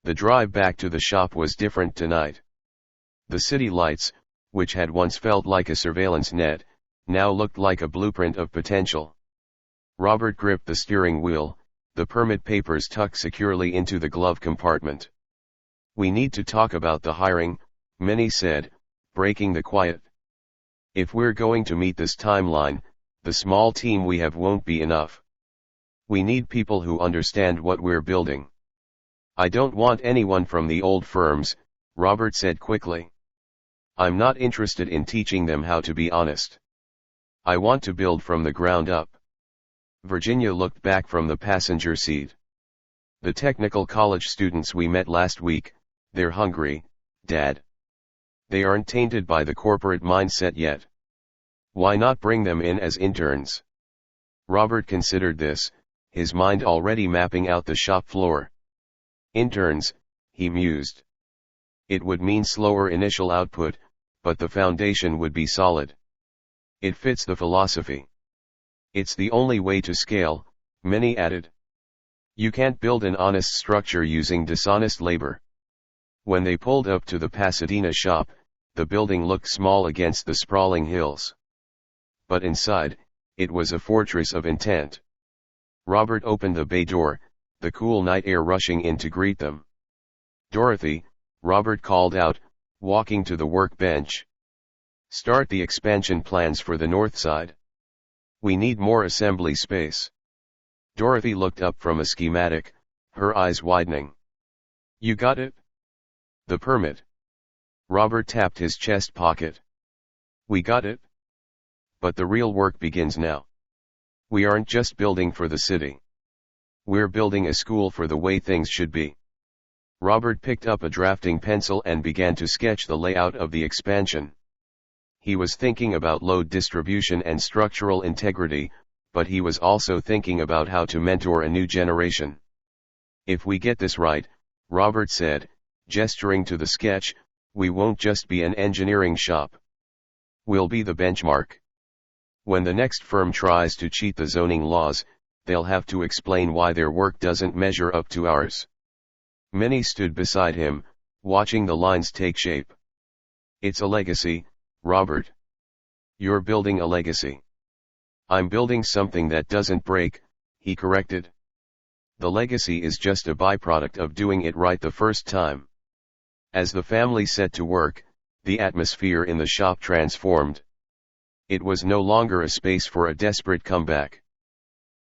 The drive back to the shop was different tonight. The city lights, which had once felt like a surveillance net, now looked like a blueprint of potential. Robert gripped the steering wheel, the permit papers tucked securely into the glove compartment. "We need to talk about the hiring," Minnie said, breaking the quiet. "If we're going to meet this timeline, the small team we have won't be enough. We need people who understand what we're building." "I don't want anyone from the old firms," Robert said quickly. "I'm not interested in teaching them how to be honest. I want to build from the ground up." Virginia looked back from the passenger seat. "The technical college students we met last week, they're hungry, Dad. They aren't tainted by the corporate mindset yet. Why not bring them in as interns?" Robert considered this, his mind already mapping out the shop floor. "Interns," he mused. "It would mean slower initial output, but the foundation would be solid. It fits the philosophy. It's the only way to scale," Minnie added. "You can't build an honest structure using dishonest labor." When they pulled up to the Pasadena shop, the building looked small against the sprawling hills. But inside, it was a fortress of intent. Robert opened the bay door, the cool night air rushing in to greet them. "Dorothy," Robert called out, walking to the workbench. "Start the expansion plans for the north side. We need more assembly space." Dorothy looked up from a schematic, her eyes widening. "You got it?" "The permit." Robert tapped his chest pocket. "We got it. But the real work begins now. We aren't just building for the city. We're building a school for the way things should be." Robert picked up a drafting pencil and began to sketch the layout of the expansion. He was thinking about load distribution and structural integrity, but he was also thinking about how to mentor a new generation. "If we get this right," Robert said, gesturing to the sketch, "we won't just be an engineering shop. We'll be the benchmark. When the next firm tries to cheat the zoning laws, they'll have to explain why their work doesn't measure up to ours." Minnie stood beside him, watching the lines take shape. "It's a legacy, Robert. You're building a legacy." "I'm building something that doesn't break," he corrected. "The legacy is just a byproduct of doing it right the first time." As the family set to work, the atmosphere in the shop transformed. It was no longer a space for a desperate comeback.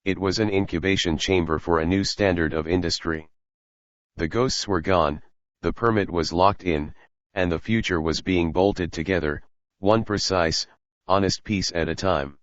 It was an incubation chamber for a new standard of industry. The ghosts were gone, the permit was locked in, and the future was being bolted together, one precise, honest piece at a time.